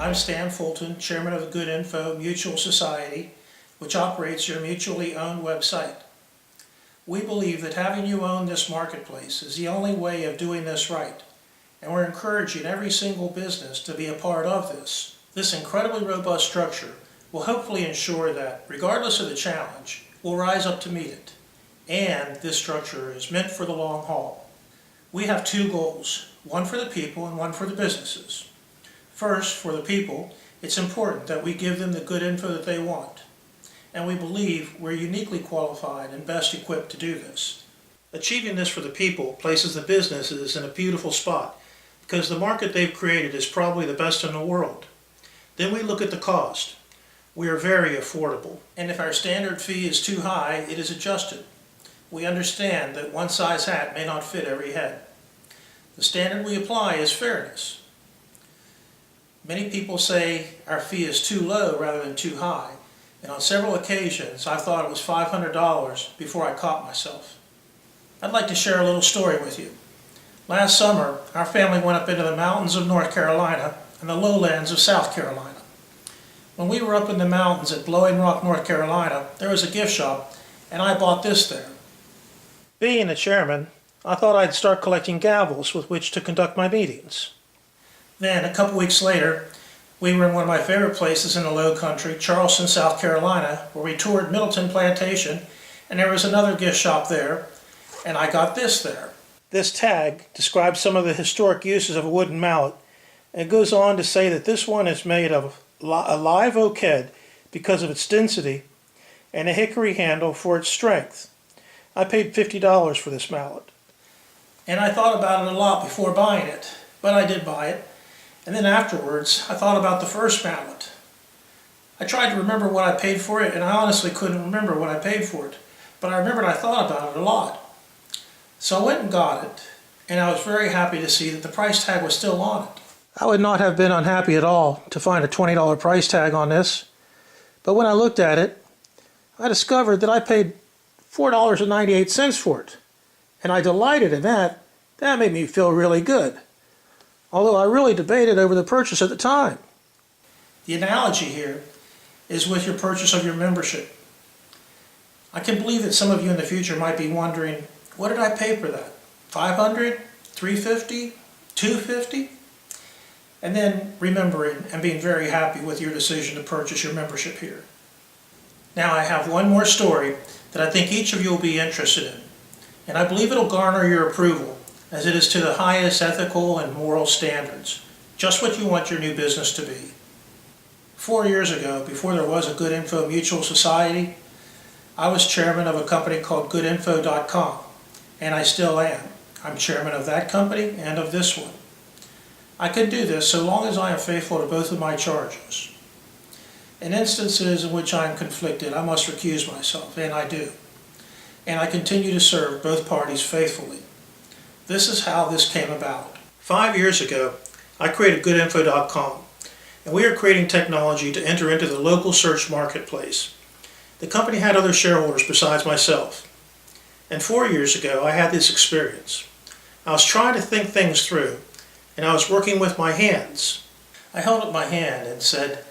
I'm Stan Fulton, Chairman of the Good Info Mutual Society, which operates your mutually owned website. We believe that having you own this marketplace is the only way of doing this right, and we're encouraging every single business to be a part of this. This incredibly robust structure will hopefully ensure that, regardless of the challenge, we'll rise up to meet it. And this structure is meant for the long haul. We have two goals, one for the people and one for the businesses. First, for the people, it's important that we give them the good info that they want. And we believe we're uniquely qualified and best equipped to do this. Achieving this for the people places the businesses in a beautiful spot because the market they've created is probably the best in the world. Then we look at the cost. We are very affordable. And if our standard fee is too high, it is adjusted. We understand that one size hat may not fit every head. The standard we apply is fairness. Many people say our fee is too low rather than too high, and on several occasions I thought it was $500 before I caught myself. I'd like to share a little story with you. Last summer, our family went up into the mountains of North Carolina and the lowlands of South Carolina. When we were up in the mountains at Blowing Rock, North Carolina, there was a gift shop, and I bought this there. Being a chairman, I thought I'd start collecting gavels with which to conduct my meetings. Then, a couple weeks later, we were in one of my favorite places in the Low Country, Charleston, South Carolina, where we toured Middleton Plantation, and there was another gift shop there, and I got this there. This tag describes some of the historic uses of a wooden mallet, and it goes on to say that this one is made of a live oak head because of its density, and a hickory handle for its strength. I paid $50 for this mallet. And I thought about it a lot before buying it, but I did buy it. And then afterwards, I thought about the first mallet. I tried to remember what I paid for it, and I honestly couldn't remember what I paid for it. But I remembered I thought about it a lot. So I went and got it, and I was very happy to see that the price tag was still on it. I would not have been unhappy at all to find a $20 price tag on this. But when I looked at it, I discovered that I paid $4.98 for it. And I delighted in that. That made me feel really good. Although I really debated over the purchase at the time. The analogy here is with your purchase of your membership. I can believe that some of you in the future might be wondering, what did I pay for that? $500? $350? $250? And then remembering and being very happy with your decision to purchase your membership here. Now I have one more story that I think each of you will be interested in. And I believe it'll garner your approval, as it is to the highest ethical and moral standards, just what you want your new business to be. 4 years ago, before there was a Good Info Mutual Society, I was chairman of a company called goodinfo.com, and I still am. I'm chairman of that company and of this one. I can do this so long as I am faithful to both of my charges. In instances in which I am conflicted, I must recuse myself, and I do. And I continue to serve both parties faithfully. This is how this came about. 5 years ago, I created goodinfo.com, and we are creating technology to enter into the local search marketplace. The company had other shareholders besides myself. And 4 years ago, I had this experience. I was trying to think things through, and I was working with my hands. I held up my hand and said,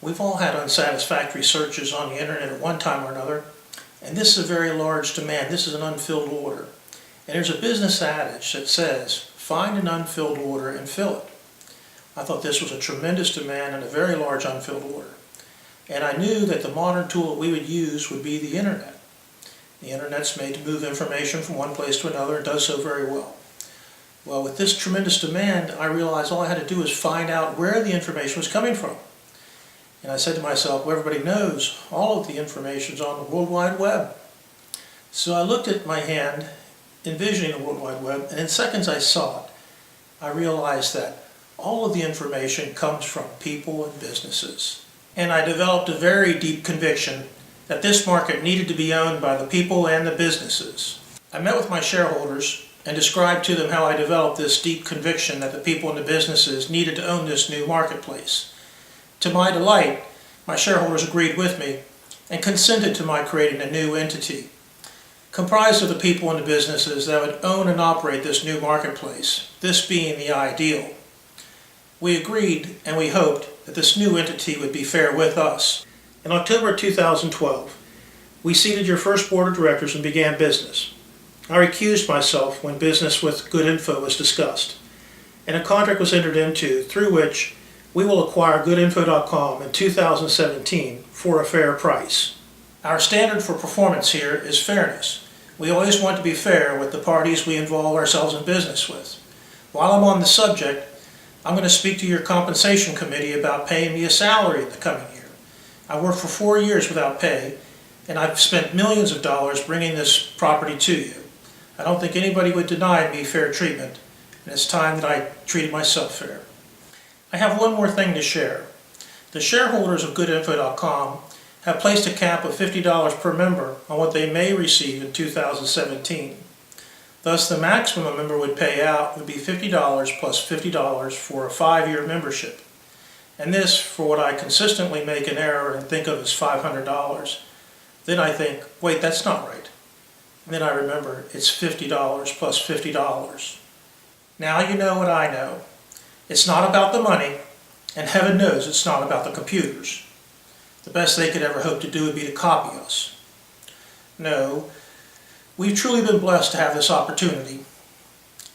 we've all had unsatisfactory searches on the internet at one time or another, and this is a very large demand. This is an unfilled order. And there's a business adage that says, find an unfilled order and fill it. I thought this was a tremendous demand and a very large unfilled order. And I knew that the modern tool that we would use would be the internet. The internet's made to move information from one place to another and does so very well. Well, with this tremendous demand, I realized all I had to do was find out where the information was coming from. And I said to myself, well, everybody knows all of the information is on the World Wide Web. So I looked at my hand, envisioning the World Wide Web, and in seconds I saw it. I realized that all of the information comes from people and businesses. And I developed a very deep conviction that this market needed to be owned by the people and the businesses. I met with my shareholders and described to them how I developed this deep conviction that the people and the businesses needed to own this new marketplace. To my delight, my shareholders agreed with me and consented to my creating a new entity, comprised of the people and the businesses that would own and operate this new marketplace, this being the ideal. We agreed and we hoped that this new entity would be fair with us. In October 2012, we seated your first board of directors and began business. I recused myself when business with Good Info was discussed, and a contract was entered into through which we will acquire goodinfo.com in 2017 for a fair price. Our standard for performance here is fairness. We always want to be fair with the parties we involve ourselves in business with. While I'm on the subject, I'm going to speak to your compensation committee about paying me a salary in the coming year. I worked for 4 years without pay, and I've spent millions of dollars bringing this property to you. I don't think anybody would deny me fair treatment, and it's time that I treated myself fair. I have one more thing to share. The shareholders of goodinfo.com have placed a cap of $50 per member on what they may receive in 2017. Thus, the maximum a member would pay out would be $50 plus $50 for a 5-year membership. And this, for what I consistently make an error and think of as $500. Then I think, wait, that's not right. And then I remember it's $50 plus $50. Now you know what I know. It's not about the money, and heaven knows it's not about the computers. The best they could ever hope to do would be to copy us. No, we've truly been blessed to have this opportunity.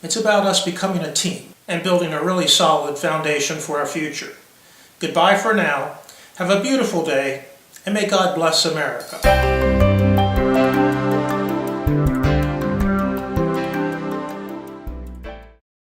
It's about us becoming a team and building a really solid foundation for our future. Goodbye for now. Have a beautiful day, and may God bless America.